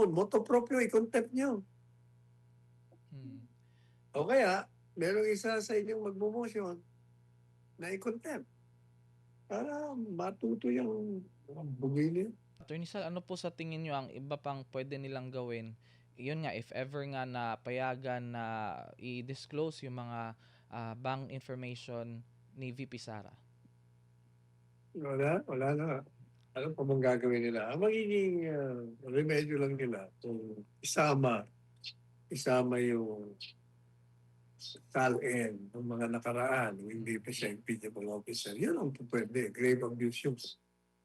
moto proprio i-contempt nyo. O kaya, merong isa sa inyong magmumosyon na i-contempt para matuto yung bugay niyo. Attorney Sal, ano po sa tingin nyo ang iba pang pwede nilang gawin? Yun nga, if ever nga na payagan na i-disclose yung mga bank information ni VP Sara. Wala na. Alam pa bang gagawin nila? Ang magiging remedyo lang nila kung isama yung SALN ng mga nakaraan, hindi pa siya impeachable officer. Yun ang pwede. Grave abuse yung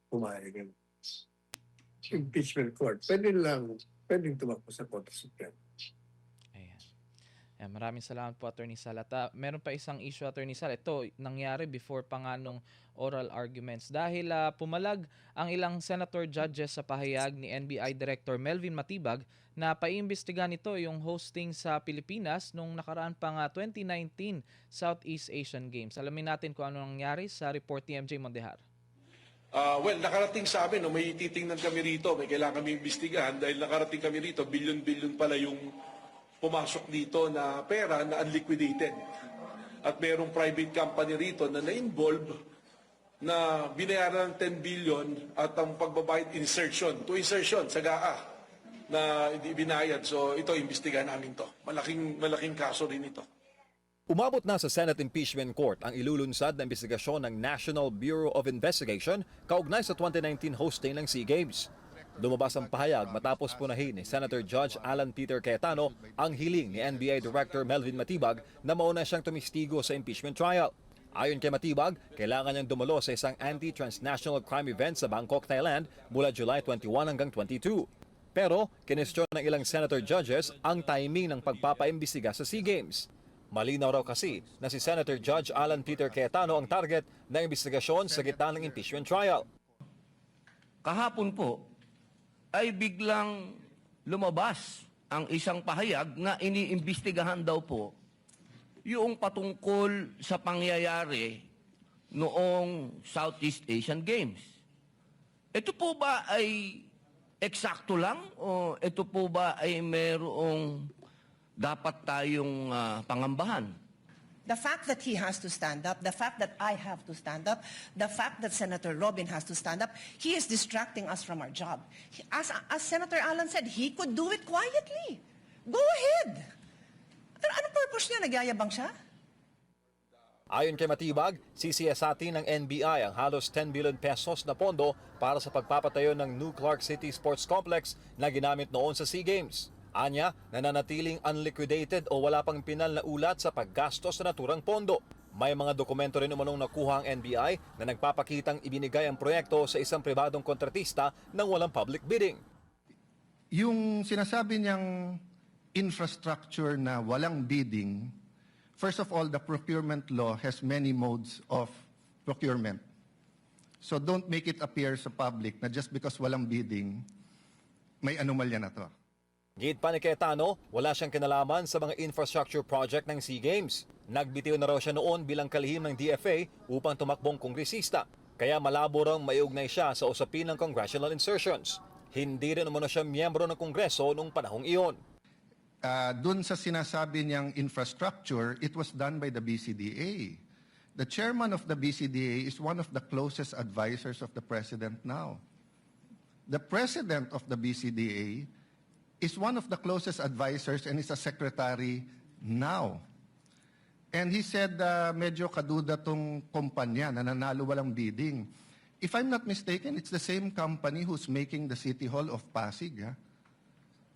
pumayag. Impeachment court. Pwedeng tumakbo sa Korte Suprema. Ayan. Ayan, maraming salamat po, Attorney Sal. At meron pa isang issue, Attorney Sal. Ito, nangyari before pa nga nung oral arguments. Dahil pumalag ang ilang senator judges sa pahayag ni NBI Director Melvin Matibag na paiimbestigahan nito yung hosting sa Pilipinas nung nakaraan pang 2019 Southeast Asian Games. Alamin natin kung ano nangyari sa report ni MJ Mondehar. Well, nakarating sa amin, may titingnan kami rito, may kailangan kami imbestigahan dahil nakarating kami rito, bilyon-bilyon pala yung pumasok dito na pera na unliquidated. At mayroong private company rito na na-involve na binayaran ng 10 billion at ang pagbabayad insertion sa GAA na hindi binayad. So ito, imbestigahan namin to. Malaking kaso rin ito. Umabot na sa Senate Impeachment Court ang ilulunsad na investigasyon ng National Bureau of Investigation kaugnay sa 2019 hosting ng SEA Games. Lumabas ang pahayag matapos punahin ni Senator Judge Alan Peter Cayetano ang hiling ni NBI Director Melvin Matibag na mauna siyang tumistigo sa impeachment trial. Ayon kay Matibag, kailangan niyang dumalo sa isang anti-transnational crime event sa Bangkok, Thailand mula July 21 hanggang 22. Pero kinestyon ng ilang senator judges ang timing ng pagpapaimbestiga sa SEA Games. Malinaw raw kasi na si Senator Judge Alan Peter Cayetano ang target ng investigasyon sa gitna ng impeachment trial. Kahapon po ay biglang lumabas ang isang pahayag na iniimbestigahan daw po yung patungkol sa pangyayari noong Southeast Asian Games. Ito po ba ay eksakto lang o ito po ba ay merong dapat tayong pangambahan? The fact that he has to stand up, the fact that I have to stand up, the fact that Senator Robin has to stand up, he is distracting us from our job. As Senator Alan said, he could do it quietly. Go ahead. Anong purpose niya? Nagyayabang siya? Ayon kay Matibag, sisiyasatin ng NBI ang halos 10 billion pesos na pondo para sa pagpapatayo ng New Clark City Sports Complex na ginamit noon sa SEA Games. Anya, nananatiling unliquidated o wala pang pinal na ulat sa paggastos sa naturang pondo. May mga dokumento rin umanong nakuha ang NBI na nagpapakitang ibinigay ang proyekto sa isang pribadong kontratista nang walang public bidding. Yung sinasabi niyang infrastructure na walang bidding, first of all, the procurement law has many modes of procurement. So don't make it appear sa public na just because walang bidding, may anomalya na to. Gid pa ni Cayetano, wala siyang kinalaman sa mga infrastructure project ng SEA Games. Nagbitiw na raw siya noon bilang kalihim ng DFA upang tumakbong kongresista. Kaya malabo raw maiugnay siya sa usapin ng congressional insertions. Hindi rin umano siya miyembro ng Kongreso noong panahong iyon. Dun sa sinasabi niyang infrastructure, it was done by the BCDA. The chairman of the BCDA is one of the closest advisors of the president now. The president of the BCDA is one of the closest advisors and is a secretary now. And he said medyo kaduda tong kumpanya na nanalo walang bidding. If I'm not mistaken, it's the same company who's making the City Hall of Pasig. Ha?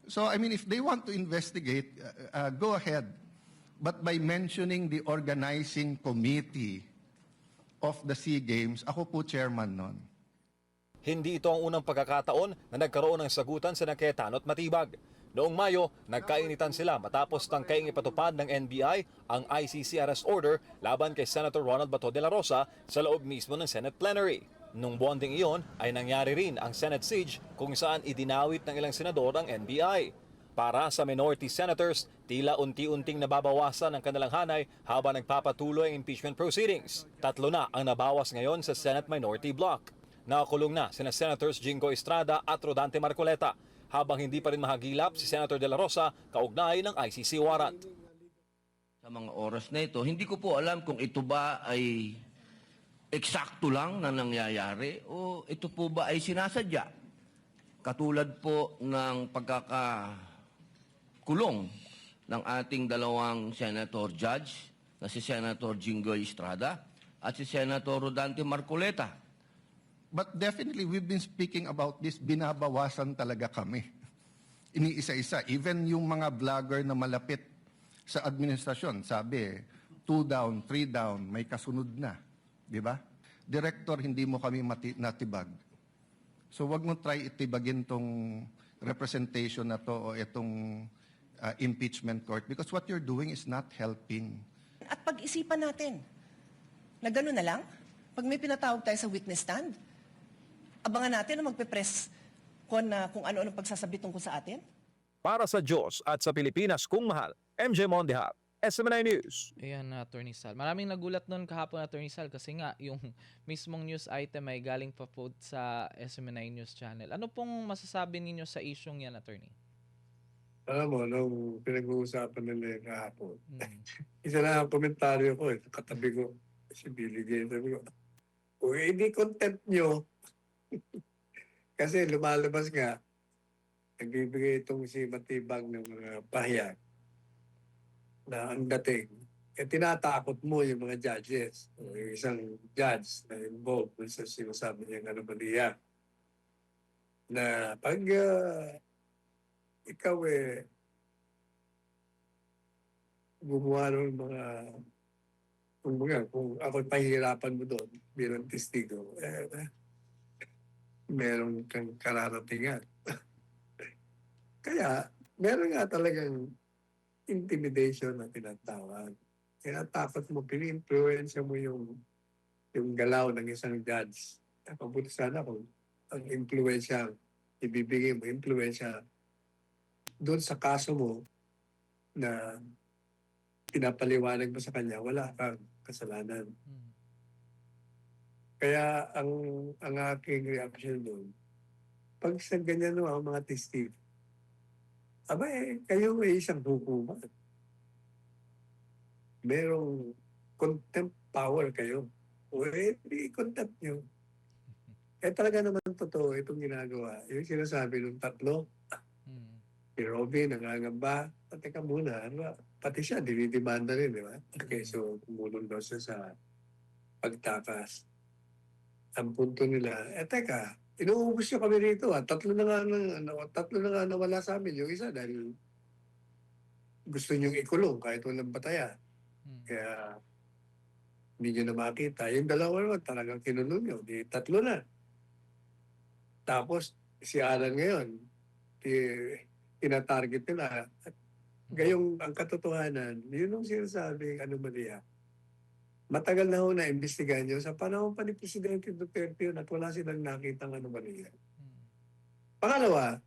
So, I mean, if they want to investigate, go ahead. But by mentioning the organizing committee of the SEA Games, ako po chairman nun. Hindi ito ang unang pagkakataon na nagkaroon ng sagutan sa Cayetano at Matibag. Noong Mayo, nagkainitan sila matapos tangkaying ipatupad ng NBI ang ICC arrest order laban kay Senator Ronald Bato de la Rosa sa loob mismo ng Senate plenary. Nung bonding iyon ay nangyari rin ang Senate siege kung saan idinawit ng ilang senador ang NBI. Para sa minority senators, tila unti-unting nababawasan ang kanilang hanay habang nagpapatuloy ang impeachment proceedings. 3 na ang nabawas ngayon sa Senate Minority Bloc. Nakakulong na sina Senators Jingo Estrada at Rodante Marcoleta. habang hindi pa rin mahagilap si Senator De La Rosa kaugnay ng ICC warrant. Sa mga oras na ito, hindi ko po alam kung ito ba ay eksakto lang na nangyayari o ito po ba ay sinasadya. Katulad po ng pagkakakulong ng ating dalawang senator judge na si Senator Jinggoy Estrada at si Senator Rodante Marcoleta. But definitely, we've been speaking about this, binabawasan talaga kami. Iniisa-isa, even yung mga vlogger na malapit sa administrasyon, sabi, 2 down, 3 down, may kasunod na. Di ba? Director, hindi mo kami natibag. So wag mo try itibagin tong representation na to o itong impeachment court because what you're doing is not helping. At pag-isipan natin na gano'n na lang, pag may pinatawag tayo sa witness stand, abangan natin na magpe-press kung ano-ano pagsasabi tungkol sa atin. Para sa Diyos at sa Pilipinas kung mahal, MJ Mondihal, SMNI News. Ayan, Attorney Sal. Maraming nagulat nun kahapon, Attorney Sal, kasi nga yung mismong news item ay galing pa po sa SMNI News Channel. Ano pong masasabi ninyo sa isyong yan, Attorney? Alam mo, nung pinag-uusapan nila yung kahapon, Hmm. isa lang ang komentaryo ko, katabi ko, si Billy Gay, sabi ko, kung hindi content nyo, kasi lumalabas nga, nagbibigay itong si Matibag ng mga pahayag na ang dating, tinatakot mo yung mga judges, o yung isang judge na involved sa sinasabi niyang anomalya. Na pag ikaw gumawa ng mga kung ako pahihirapan mo doon bilang testigo, meron kang kararatingan. Kaya, meron nga talagang intimidation na tinatawag. Tinatakot mo, pini-influensya mo yung galaw ng isang judge. Mabuti sana kung ang influensya, ibibigay mo, influensya doon sa kaso mo na pinapaliwanag mo sa kanya, wala kang kasalanan. Hmm. Kaya ang aking reaction doon, pag sa ganyan no, ang mga testigo, kayo may isang hukuman. Merong contempt power kayo. O i-contempt nyo. Talaga naman totoo itong ginagawa. Yung sinasabi ng tatlo, Hmm. si Robin, nangangamba, teka muna, pati siya, dinidemanda rin, di ba? Okay, so kumulong daw siya sa pagtakas. Ang punto nila, teka, inuubos nyo kami rito. Tatlo na nga nawala sa amin. Yung isa dahil gusto nyong ikulong kahit walang bataya. Hmm. Kaya hindi nyo na makita. Yung dalawa naman talagang kinulong nyo. Di tatlo na. Tapos si Alan ngayon, tinatarget nila. At gayong ang katotohanan, yun ang sinasabing anomalya. Matagal na ho na imbestigahan nyo sa panahon pa ni Presidente Duterte yun at wala silang nakitang anomalya. Hmm. Pangalawa,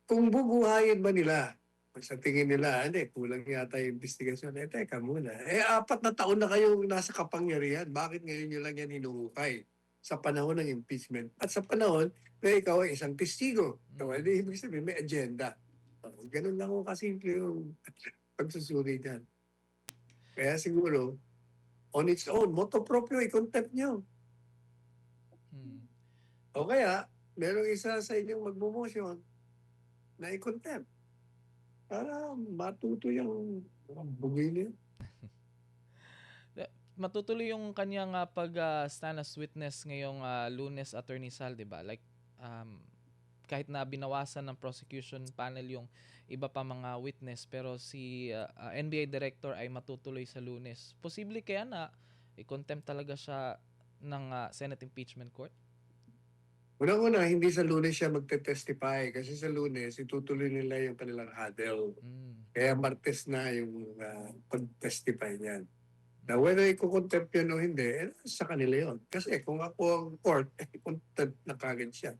kung bubuhayin ba nila, sa tingin nila, hindi, kulang yata yung investigasyon. Teka muna. 4 na taon na kayong nasa kapangyarihan. Bakit ngayon nyo lang yan hinuhukay? Sa panahon ng impeachment. At sa panahon na ikaw ay isang testigo. So, hindi ibig sabihin, may agenda. Ganun lang ko kasimple yung pagsusuri dyan. Kaya siguro, on its own, motu proprio, i-contempt nyo. Hmm. O kaya, merong isa sa inyong magmumosyon na i-contempt. Para matuto yung bugay niya. Matutuloy yung kanyang pag-stand as witness ngayong Lunes, Attorney Sal, di ba? Like, kahit na binawasan ng prosecution panel yung iba pa mga witness, pero si NBI Director ay matutuloy sa Lunes. Posible kaya na i-contempt talaga siya ng Senate Impeachment Court? Unang-una, hindi sa Lunes siya magte-testify kasi sa Lunes, itutuloy nila yung kanilang huddle. Kaya Martes na yung pag-testify niyan. Na whether i-contempt yun o hindi, sa kanila yun. Kasi kung ako ang court, i-contempt na kagad siya.